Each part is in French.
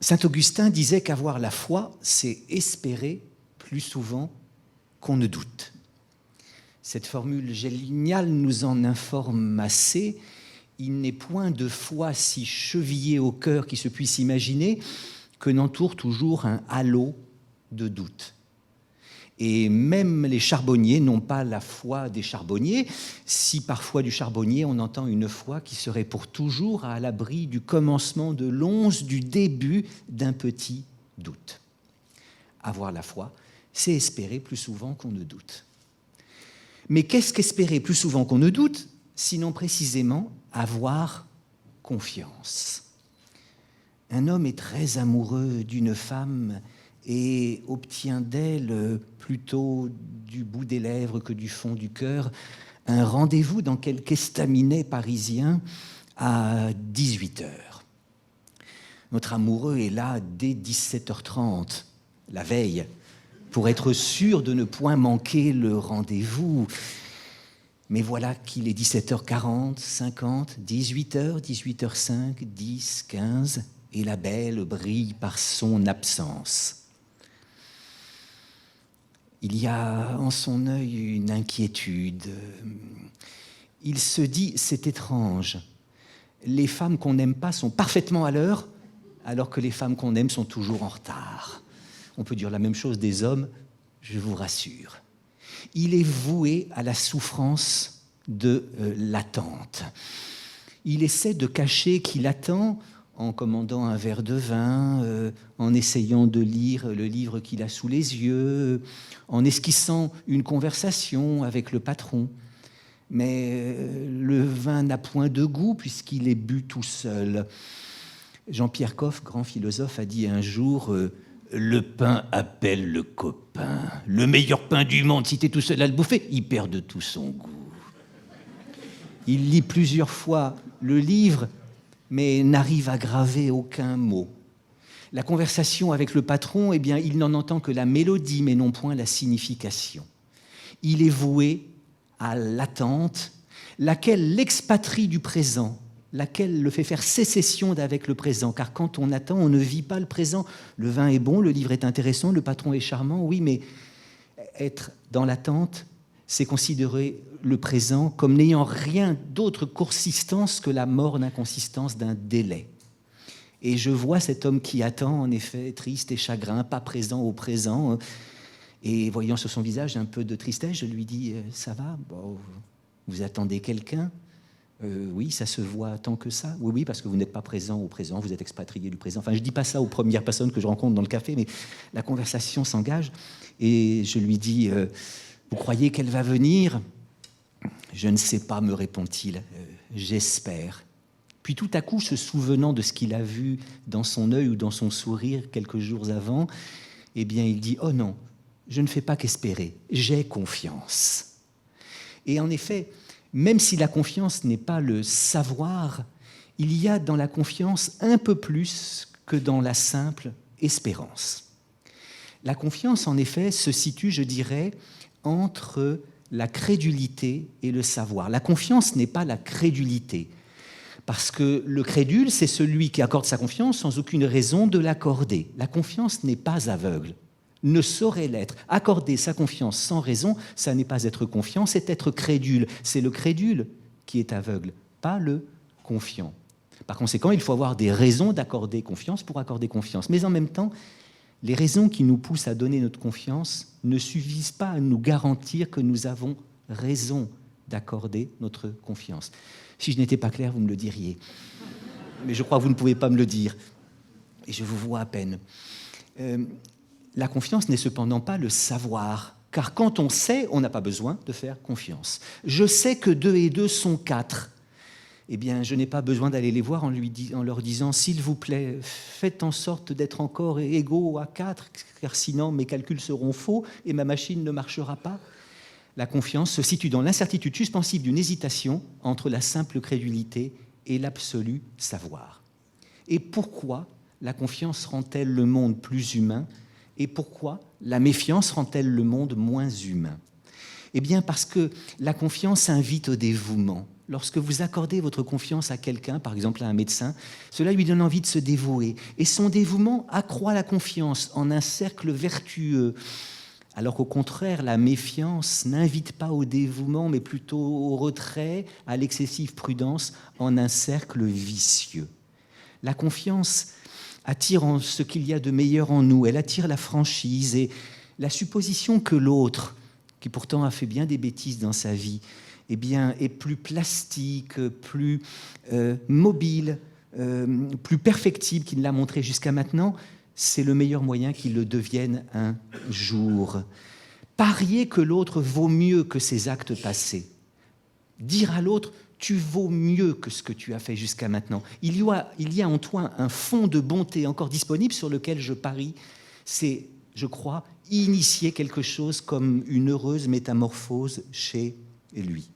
Saint Augustin disait qu'avoir la foi, c'est espérer plus souvent qu'on ne doute. Cette formule géniale nous en informe assez. Il n'est point de foi si chevillée au cœur qui se puisse imaginer que n'entoure toujours un halo de doute. Et même les charbonniers n'ont pas la foi des charbonniers, si parfois du charbonnier on entend une foi qui serait pour toujours à l'abri du commencement de l'once, du début d'un petit doute. Avoir la foi, c'est espérer plus souvent qu'on ne doute. Mais qu'est-ce qu'espérer plus souvent qu'on ne doute, sinon précisément avoir confiance? Un homme est très amoureux d'une femme et obtient d'elle, plutôt du bout des lèvres que du fond du cœur, un rendez-vous dans quelque estaminet parisien à 18h. Notre amoureux est là dès 17h30, la veille, pour être sûr de ne point manquer le rendez-vous. Mais voilà qu'il est 17h40, 50, 18h, 18h05, 10, 15, et la belle brille par son absence. Il y a en son œil une inquiétude. Il se dit, c'est étrange, les femmes qu'on n'aime pas sont parfaitement à l'heure, alors que les femmes qu'on aime sont toujours en retard. On peut dire la même chose des hommes, je vous rassure. Il est voué à la souffrance de l'attente. Il essaie de cacher qu'il attend en commandant un verre de vin, en essayant de lire le livre qu'il a sous les yeux, en esquissant une conversation avec le patron. Mais le vin n'a point de goût puisqu'il est bu tout seul. Jean-Pierre Coff, grand philosophe, a dit un jour « Le pain appelle le copain. Le meilleur pain du monde, si t'es tout seul à le bouffer, il perd de tout son goût. » Il lit plusieurs fois le livre, mais n'arrive à graver aucun mot. La conversation avec le patron, eh bien, il n'en entend que la mélodie, mais non point la signification. Il est voué à l'attente, laquelle l'expatrie du présent, laquelle le fait faire sécession d'avec le présent, car quand on attend, on ne vit pas le présent. Le vin est bon, le livre est intéressant, le patron est charmant, oui, mais être dans l'attente, c'est considérer le présent comme n'ayant rien d'autre consistance que la morne inconsistance d'un délai. Et je vois cet homme qui attend, en effet, triste et chagrin, pas présent au présent. Et voyant sur son visage un peu de tristesse, je lui dis « Ça va ? Bon, vous attendez quelqu'un ? Oui, ça se voit tant que ça. Oui, oui, parce que vous n'êtes pas présent au présent, vous êtes expatrié du présent. » Enfin, je ne dis pas ça aux premières personnes que je rencontre dans le café, mais la conversation s'engage. Et je lui dis « Vous croyez qu'elle va venir ? » « Je ne sais pas, me répond-il. J'espère. » Puis tout à coup, se souvenant de ce qu'il a vu dans son œil ou dans son sourire quelques jours avant, eh bien, il dit « Oh non, je ne fais pas qu'espérer, j'ai confiance. » Et en effet, même si la confiance n'est pas le savoir, il y a dans la confiance un peu plus que dans la simple espérance. La confiance, en effet, se situe, je dirais, entre la crédulité et le savoir. La confiance n'est pas la crédulité, parce que le crédule, c'est celui qui accorde sa confiance sans aucune raison de l'accorder. La confiance n'est pas aveugle, ne saurait l'être. Accorder sa confiance sans raison, ça n'est pas être confiant, c'est être crédule. C'est le crédule qui est aveugle, pas le confiant. Par conséquent, il faut avoir des raisons d'accorder confiance pour accorder confiance. Mais en même temps, les raisons qui nous poussent à donner notre confiance ne suffisent pas à nous garantir que nous avons raison d'accorder notre confiance. Si je n'étais pas clair, vous me le diriez. Mais je crois que vous ne pouvez pas me le dire. Et je vous vois à peine. La confiance n'est cependant pas le savoir, car quand on sait, on n'a pas besoin de faire confiance. Je sais que 2 et 2 sont 4. Eh bien, je n'ai pas besoin d'aller les voir en leur disant « S'il vous plaît, faites en sorte d'être encore égaux à 4, car sinon mes calculs seront faux et ma machine ne marchera pas. » La confiance se situe dans l'incertitude suspensive d'une hésitation entre la simple crédulité et l'absolu savoir. Et pourquoi la confiance rend-elle le monde plus humain et pourquoi la méfiance rend-elle le monde moins humain ? Eh bien, parce que la confiance invite au dévouement. lorsque vous accordez votre confiance à quelqu'un, par exemple à un médecin, cela lui donne envie de se dévouer. Et son dévouement accroît la confiance en un cercle vertueux. Alors qu'au contraire, la méfiance n'invite pas au dévouement, mais plutôt au retrait, à l'excessive prudence, en un cercle vicieux. La confiance attire en ce qu'il y a de meilleur en nous. Elle attire la franchise et la supposition que l'autre, qui pourtant a fait bien des bêtises dans sa vie, eh bien, est plus plastique, plus mobile, plus perfectible qu'il ne l'a montré jusqu'à maintenant, c'est le meilleur moyen qu'il le devienne un jour. Parier que l'autre vaut mieux que ses actes passés. Dire à l'autre, tu vaux mieux que ce que tu as fait jusqu'à maintenant. Il y a en toi un fond de bonté encore disponible sur lequel je parie. C'est, je crois, initier quelque chose comme une heureuse métamorphose chez lui.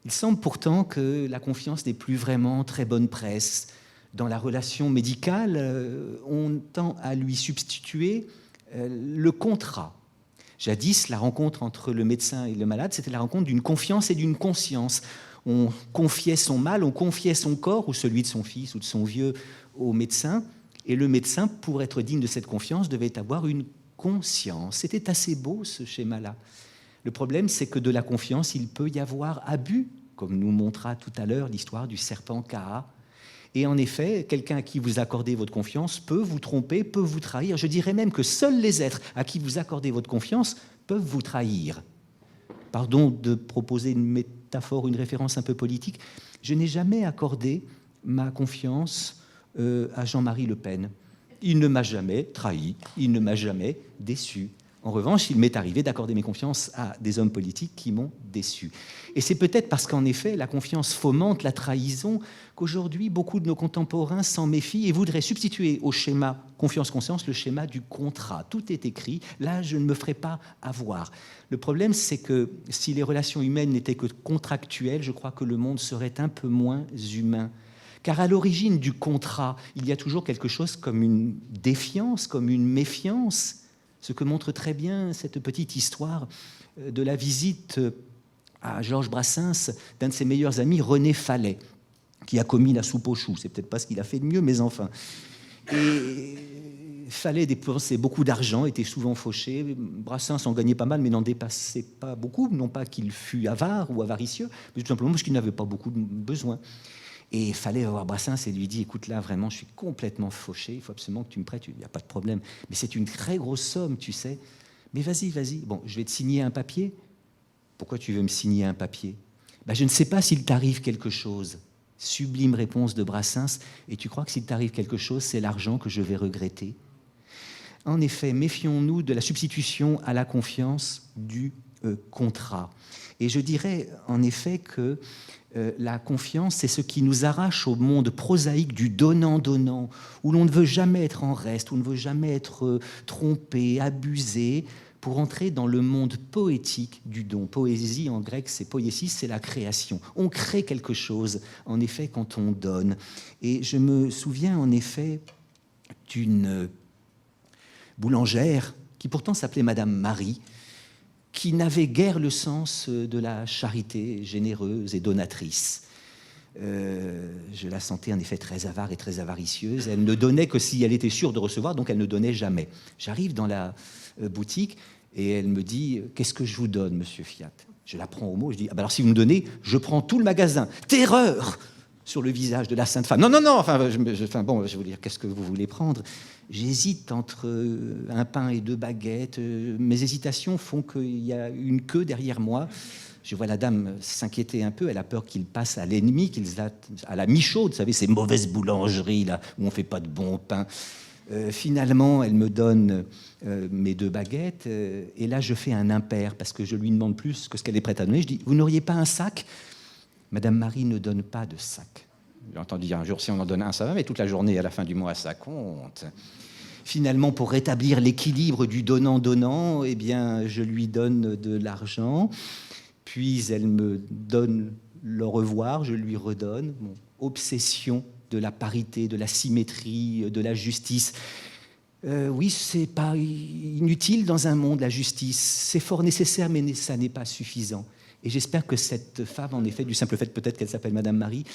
Il semble pourtant que la confiance n'est plus vraiment très bonne presse. Dans la relation médicale, on tend à lui substituer le contrat. Jadis, la rencontre entre le médecin et le malade, c'était la rencontre d'une confiance et d'une conscience. On confiait son mal, on confiait son corps, ou celui de son fils ou de son vieux, au médecin, et le médecin, pour être digne de cette confiance, devait avoir une conscience. C'était assez beau, ce schéma-là. Le problème, c'est que de la confiance, il peut y avoir abus, comme nous montra tout à l'heure l'histoire du serpent Kaa. Et en effet, quelqu'un à qui vous accordez votre confiance peut vous tromper, peut vous trahir. Je dirais même que seuls les êtres à qui vous accordez votre confiance peuvent vous trahir. Pardon de proposer une métaphore, une référence un peu politique. Je n'ai jamais accordé ma confiance à Jean-Marie Le Pen. Il ne m'a jamais trahi, il ne m'a jamais déçu. En revanche, il m'est arrivé d'accorder mes confiances à des hommes politiques qui m'ont déçu. Et c'est peut-être parce qu'en effet, la confiance fomente la trahison qu'aujourd'hui, beaucoup de nos contemporains s'en méfient et voudraient substituer au schéma confiance-conscience le schéma du contrat. Tout est écrit, là, je ne me ferai pas avoir. Le problème, c'est que si les relations humaines n'étaient que contractuelles, je crois que le monde serait un peu moins humain. Car à l'origine du contrat, il y a toujours quelque chose comme une défiance, comme une méfiance. Ce que montre très bien cette petite histoire de la visite à Georges Brassens d'un de ses meilleurs amis, René Fallet, qui a commis la soupe aux choux. C'est peut-être pas ce qu'il a fait de mieux, mais enfin. Et Fallet dépensait beaucoup d'argent, était souvent fauché. Brassens en gagnait pas mal, mais n'en dépassait pas beaucoup. Non pas qu'il fût avare ou avaricieux, mais tout simplement parce qu'il n'avait pas beaucoup de besoin. Et il fallait voir Brassens et lui dit, écoute, là, vraiment, je suis complètement fauché, il faut absolument que tu me prêtes, il n'y a pas de problème. Mais c'est une très grosse somme, tu sais. Mais vas-y, vas-y. Bon, je vais te signer un papier. Pourquoi tu veux me signer un papier ? Ben, je ne sais pas s'il t'arrive quelque chose. Sublime réponse de Brassens. Et tu crois que s'il t'arrive quelque chose, c'est l'argent que je vais regretter ? En effet, méfions-nous de la substitution à la confiance du contrat. Et je dirais, en effet, que la confiance, c'est ce qui nous arrache au monde prosaïque du donnant-donnant, où l'on ne veut jamais être en reste, où on ne veut jamais être trompé, abusé, pour entrer dans le monde poétique du don. Poésie, en grec, c'est poiesis, c'est la création. On crée quelque chose, en effet, quand on donne. Et je me souviens, en effet, d'une boulangère, qui pourtant s'appelait Madame Marie, qui n'avait guère le sens de la charité généreuse et donatrice. Je la sentais en effet très avare et très avaricieuse. Elle ne donnait que si elle était sûre de recevoir, donc elle ne donnait jamais. J'arrive dans la boutique et elle me dit « Qu'est-ce que je vous donne, monsieur Fiat ?» Je la prends au mot, je dis « Ah ben alors si vous me donnez, je prends tout le magasin. » Terreur sur le visage de la sainte femme. Non, enfin, je vais vous dire, qu'est-ce que vous voulez prendre ? J'hésite entre un pain et 2 baguettes. Mes hésitations font qu'il y a une queue derrière moi. Je vois la dame s'inquiéter un peu. Elle a peur qu'il passe à l'ennemi, à la Michaud, vous savez, ces mauvaises boulangeries là où on ne fait pas de bon pain. Finalement, elle me donne mes 2 baguettes. Et là, je fais un impair parce que je lui demande plus que ce qu'elle est prête à donner. Je dis, vous n'auriez pas un sac ? Madame Marie ne donne pas de sac. J'ai entendu dire un jour, si on en donne un, ça va, mais toute la journée, à la fin du mois, ça compte. Finalement, pour rétablir l'équilibre du donnant-donnant, eh bien, je lui donne de l'argent, puis elle me donne le revoir, je lui redonne. Bon, obsession de la parité, de la symétrie, de la justice. Oui, c'est pas inutile dans un monde, la justice. C'est fort nécessaire, mais ça n'est pas suffisant. Et j'espère que cette femme, en effet, du simple fait peut-être qu'elle s'appelle Madame Marie,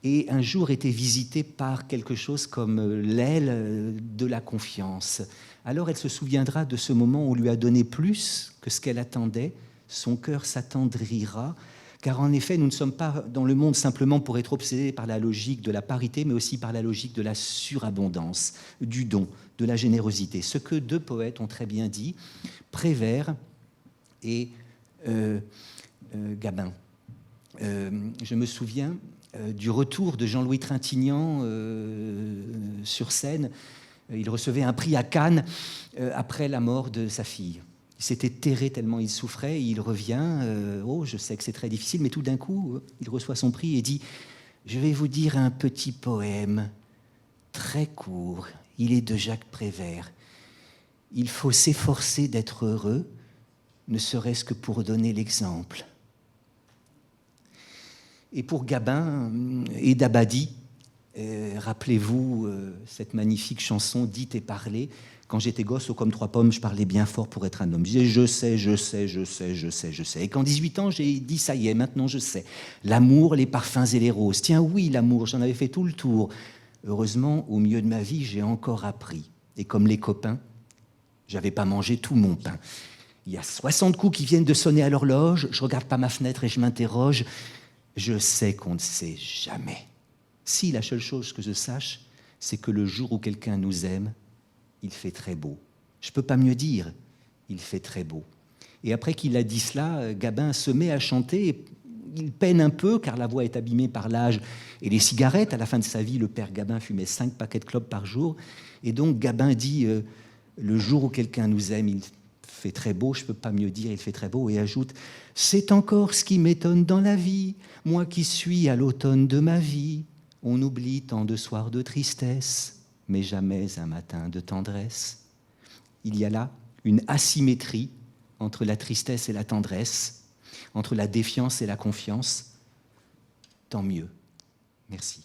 ait un jour été visitée par quelque chose comme l'aile de la confiance. Alors elle se souviendra de ce moment où on lui a donné plus que ce qu'elle attendait, son cœur s'attendrira, car en effet, nous ne sommes pas dans le monde simplement pour être obsédés par la logique de la parité, mais aussi par la logique de la surabondance, du don, de la générosité. Ce que deux poètes ont très bien dit, Prévert et Gabin. Je me souviens du retour de Jean-Louis Trintignant sur scène. Il recevait un prix à Cannes après la mort de sa fille. Il s'était terré tellement il souffrait, et il revient, oh, je sais que c'est très difficile, mais tout d'un coup, il reçoit son prix et dit « Je vais vous dire un petit poème, très court, il est de Jacques Prévert. Il faut s'efforcer d'être heureux, ne serait-ce que pour donner l'exemple. » Et pour Gabin et Dabadi, rappelez-vous cette magnifique chanson dite et parlée. Quand j'étais gosse, comme trois pommes, je parlais bien fort pour être un homme. Je disais, je sais, je sais, je sais, je sais, je sais. Et qu'en 18 ans, j'ai dit, ça y est, maintenant je sais. L'amour, les parfums et les roses. Tiens, oui, l'amour, j'en avais fait tout le tour. Heureusement, au milieu de ma vie, j'ai encore appris. Et comme les copains, j'avais pas mangé tout mon pain. Il y a 60 coups qui viennent de sonner à l'horloge. Je regarde pas ma fenêtre et je m'interroge. Je sais qu'on ne sait jamais. Si la seule chose que je sache, c'est que le jour où quelqu'un nous aime, il fait très beau. Je ne peux pas mieux dire, il fait très beau. Et après qu'il a dit cela, Gabin se met à chanter. Il peine un peu, car la voix est abîmée par l'âge et les cigarettes. À la fin de sa vie, le père Gabin fumait 5 paquets de clopes par jour. Et donc Gabin dit, le jour où quelqu'un nous aime, il fait très beau, je ne peux pas mieux dire, il fait très beau, et ajoute « C'est encore ce qui m'étonne dans la vie, moi qui suis à l'automne de ma vie. On oublie tant de soirs de tristesse, mais jamais un matin de tendresse. » Il y a là une asymétrie entre la tristesse et la tendresse, entre la défiance et la confiance. Tant mieux. Merci.